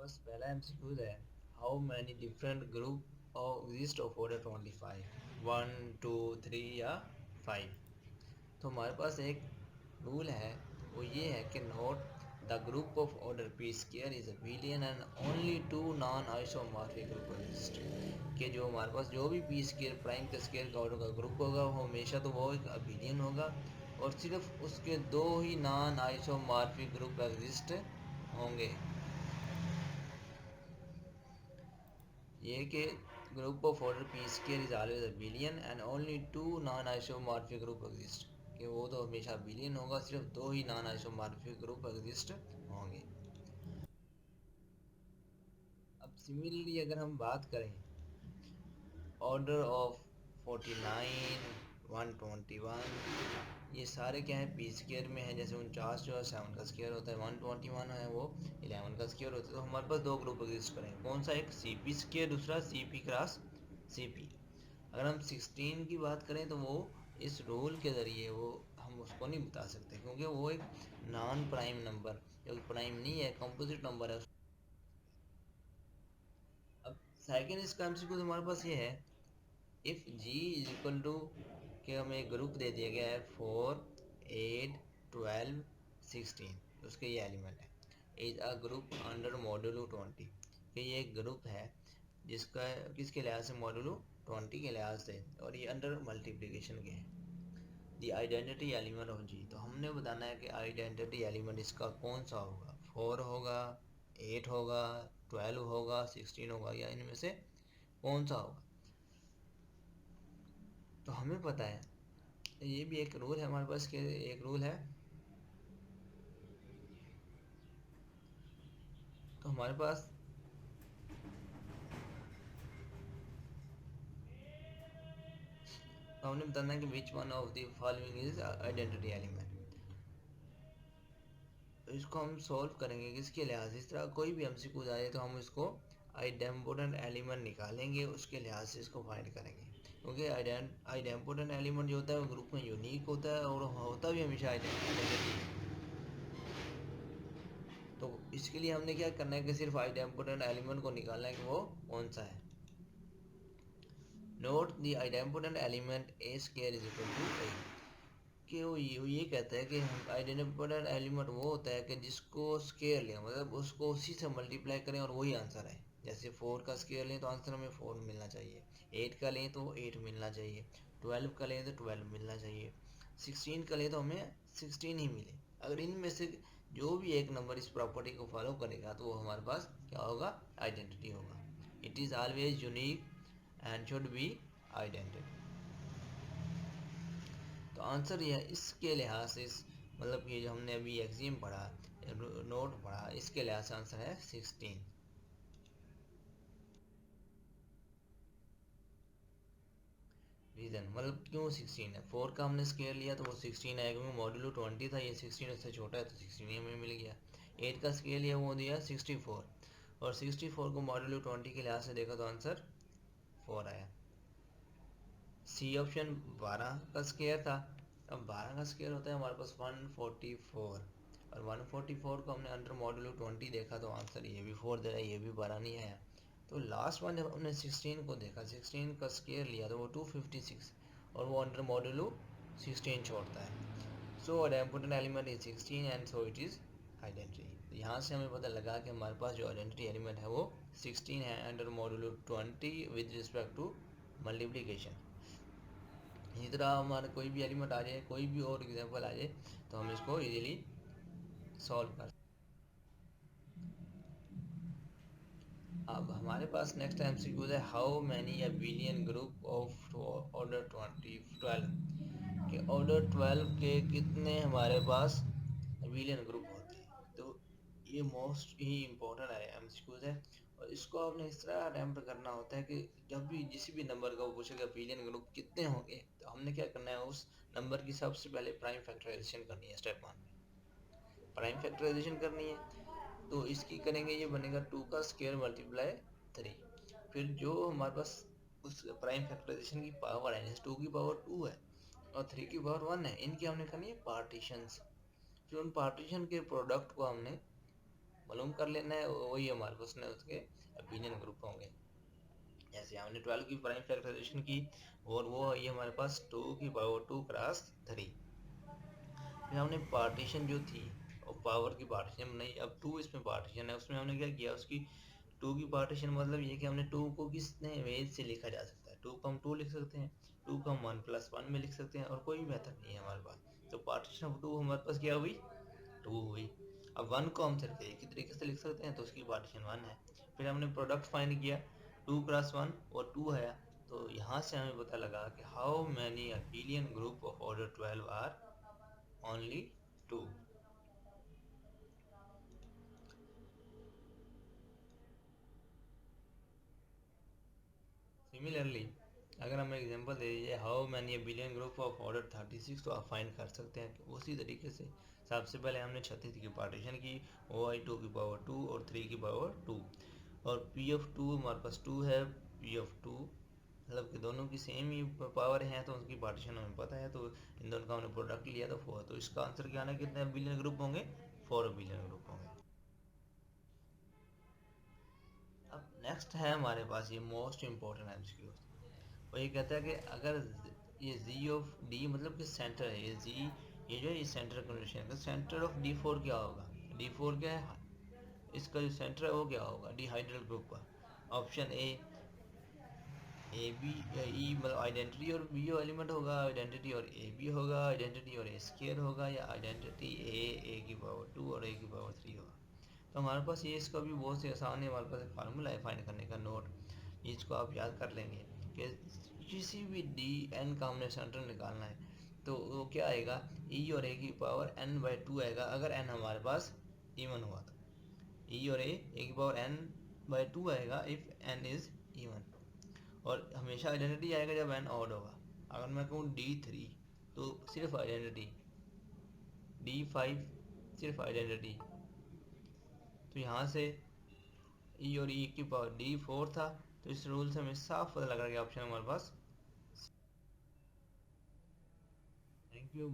पास पहला एमसीक्यू है, how many different group of exist of order 25, 1 2 3 या 5। तो हमारे पास एक रूल है, वो ये है कि note the group of order p square is abelian and only two non isomorphic group exist. कि जो हमारे पास जो भी पी स्क्वायर प्राइम के स्क्वायर का ऑर्डर का ग्रुप होगा वो हमेशा तो वो एक अबिलियन होगा, और सिर्फ उसके दो ही नॉन आइसोमॉर्फिक ग्रुप एग्जिस्ट होंगे। ये कि group of order p square is always abelian and only two non isomorphic group exist. कि वो तो हमेशा अबिलियन होगा, सिर्फ दो ही नॉन आइसोमॉर्फिक ग्रुप एग्जिस्ट होंगे। अब सिमिलरली अगर हम बात करें ऑर्डर ऑफ 49, 121, ये सारे क्या है पी स्क्वायर में है। जैसे 49 जो है 7 का स्क्वायर होता है, 121 है वो 11 का स्क्वायर होता है। तो हमारे पास दो ग्रुप एग्जिस्ट करेंगे, कौन सा, एक सी पी स्क्वायर, दूसरा C p cross C p. अगर हम 16 की बात करें तो वो इस रूल के ज़रिए वो हम उसको नहीं बता सकते, क्योंकि वो एक नॉन प्राइम नंबर, जो प्राइम नहीं है, कंपोजिट नंबर है। अब सेकेंड इसका एमसीक्यू हमारे पास ये है, if G is equal to, कि हमें एक ग्रुप दे दिया गया है 4 8 12 16, उसके ये एलिमेंट है, is a group under modulo 20। कि ये एक ग्रुप है जिसका किसके लिहाज से, मॉड्यूलो 20 के लिहाज से, और ये अंडर मल्टीप्लिकेशन के हैं। दी आइडेंटिटी एलिमेंट ऑफ जी, तो हमने बताना है कि आइडेंटिटी एलिमेंट इसका कौन सा होगा, 4 होगा, 8 होगा, 12 होगा, 16 होगा, या इनमें से कौन सा होगा। तो हमें पता है, ये भी एक रूल है हमारे पास, के एक रूल है। तो हमारे पास तो हमने बताना है कि which one of the following is identity element. तो इसको हम सॉल्व करेंगे किसके लिहाज से, इस तरह कोई भी एमसीक्यू आए तो हम इसको आइडेम्पोटेंट एलिमेंट निकालेंगे, उसके लिहाज से इसको फाइंड करेंगे। क्योंकि आइडेम्पोटेंट एलिमेंट जो होता है वो ग्रुप में यूनिक होता है, और होता भी हमेशा आइडेंटिटी। तो इसके लिए हमने क्या करना है कि सिर्फ आइडेम्पोटेंट एलिमेंट को निकालना है कि वो कौन सा है। Note the idempotent element a square is equal to a. कि वो ये कहता है कि आइडेंटिफाइड एलिमेंट वो होता है कि जिसको स्केयर लें, मतलब उसको उसी से मल्टीप्लाई करें और वही आंसर है। जैसे 4 का स्केयर लें तो आंसर हमें 4 मिलना चाहिए, 8 का लें तो 8 मिलना चाहिए, 12 का लें तो 12 मिलना चाहिए, 16 का लें तो हमें 16 ही मिले। अगर इनमें से जो भी एक नंबर इस प्रॉपर्टी को फॉलो करेगा तो वो हमारे पास क्या होगा, आइडेंटिटी होगा। It is always unique and should be identity. तो आंसर ये है, इसके लिहाज से इस मतलब ये जो हमने अभी एक्सिम पढ़ा, नोट पढ़ा, इसके लिहाज से आंसर है 16। रीज़न मतलब क्यों 16 है, 4 का हमने स्केयर लिया तो वो 16 आएगा, क्योंकि मॉड्यूलो 20 था, ये 16 उससे छोटा है तो 16 ही हमें मिल गया। 8 का स्केयर लिया वो दिया 64, और 64 को मॉड्यूलो 20 के लिहाज से देखा तो आंसर 4 आया। सी ऑप्शन 12 का स्केयर था। अब 12 का स्केयर होता है हमारे पास 144, और 144 को हमने अंडर मॉड्यूलो 20 देखा तो आंसर ये भी 4 दे रहा है, ये भी 12 नहीं आया। तो लास्ट वन जब हमने 16 को देखा, 16 का स्केयर लिया तो वो 256, और वो अंडर मॉड्यूलो 16 छोड़ता है। So important element is 16 and so it is identity. तो यहाँ से हमें पता लगा कि हमारे पास जो आइडेंटिटी एलिमेंट है वो 16 है under modulo 20 with respect to multiplication. इसी तरह हमारा कोई भी एलिमेंट आ जाए, कोई भी और एग्जांपल आ जाए तो हम इसको इजीली सॉल्व कर। अब हमारे पास नेक्स्ट एमसीक्यू है, how many abelian group of order 12 के ऑर्डर 12 के कितने हमारे पास अबिलियन ग्रुप होते हैं। तो ये मोस्ट ही इम्पोर्टेंट है एमसीक्यूज है, और इसको आपने इस तरह अटैम्प्ट करना होता है कि जब भी किसी भी नंबर का वो पूछेगा अबिलियन ग्रुप कितने होंगे, तो हमने क्या करना है, उस नंबर की सबसे पहले प्राइम फैक्टराइजेशन करनी है। स्टेप 1 में प्राइम फैक्टराइजेशन करनी है, तो इसकी करेंगे, ये बनेगा 2 का स्क्वायर मल्टीप्लाई 3। फिर जो हमारे पास उस प्राइम फैक्टराइजेशन की पावर है, जैसे 2 की पावर 2 है और 3 की पावर 1 है, इनकी हमने करनी है पार्टीशंस। फिर उन पार्टीशन के प्रोडक्ट को हमने मालूम कर लेना है, वही हमारे पास ने उसके अबिलियन ग्रुप होंगे। जैसे हमने 12 की प्राइम फैक्टराइजेशन की और वो ये हमारे पास 2 की पावर 2 क्रॉस 3। फिर हमने पार्टीशन जो थी और पावर की पार्टीशन बनाई, अब 2 इसमें पार्टीशन है, उसमें हमने क्या किया, उसकी 2 की पार्टीशन मतलब ये कि हमने 2 को किसने वेज से लिखा जा सकता है, 2 को हम 2 लिख सकते हैं, 2 को हम 1+1 में लिख सकते हैं और कोई भी मेथड नहीं है हमारे पास। तो पार्टीशन ऑफ 2 हमारे पास क्या हुई, 2 हुई। अब 1 को हम सिर्फ एक ही तरीके से लिख सकते हैं तो उसकी पार्टीशन 1 है। फिर हमने प्रोडक्ट फाइंड किया, 2×1 और 2 है, तो यहाँ से हमें पता लगा कि how many abelian group of order 12 are only 2। Similarly अगर हम एग्जांपल दे दीजिए how many abelian group of order 36, तो आप फाइंड कर सकते हैं उसी तरीके से। सबसे पहले हमने 36 की पार्टीशन की, ओ आई 2 की पावर 2 और 3 की पावर 2, और पी ऑफ 2 हमारे पास 2 है, पी ऑफ 2 मतलब कि दोनों की सेम ही पावर है तो उनकी पार्टीशन हमें पता है, तो इन दोनों का हमने प्रोडक्ट लिया तो 4, तो इसका आंसर क्या आना, कितने बिलियन ग्रुप होंगे, 4 बिलियन ग्रुप होंगे। अब नेक्स्ट है हमारे पास ये मोस्ट इम्पोर्टेंट एमसीक्यू, वो ये कहता है कि अगर ये जी ऑफ डी मतलब कि सेंटर है, ये जी ये जो है ये सेंटर कंडीशन का सेंटर ऑफ D4 क्या होगा, D4 क्या है, इसका जो सेंटर है वो क्या होगा, डिहाइड्रल ग्रुप का। ऑप्शन ए बी ई मतलब आइडेंटिटी और बी एलिमेंट होगा, आइडेंटिटी और ए बी होगा, आइडेंटिटी और ए स्केयर होगा, या आइडेंटिटी ए की पावर 2 और ए की पावर 3 होगा। तो हमारे पास ये इसका भी बहुत ही आसान है, हमारे पास एक फार्मूला है फाइंड करने का, नोट इसको आप याद कर लेंगे कि किसी भी डी एन का हमने सेंटर निकालना है तो वो क्या आएगा, ई और ए की पावर n/2 आएगा अगर n हमारे पास इवन हुआ तो, ई और ए की पावर n/2 आएगा इफ n इज इवन। और हमेशा आइडेंटिटी आएगा जब n ऑड होगा। अगर मैं कहूँ D3 तो सिर्फ आइडेंटिटी, D5 सिर्फ आइडेंटिटी, तो यहाँ से ई और ई की पावर D4 था, तो इस रूल से हमें साफ पता लगा कि ऑप्शन हमारे पास। Thank you.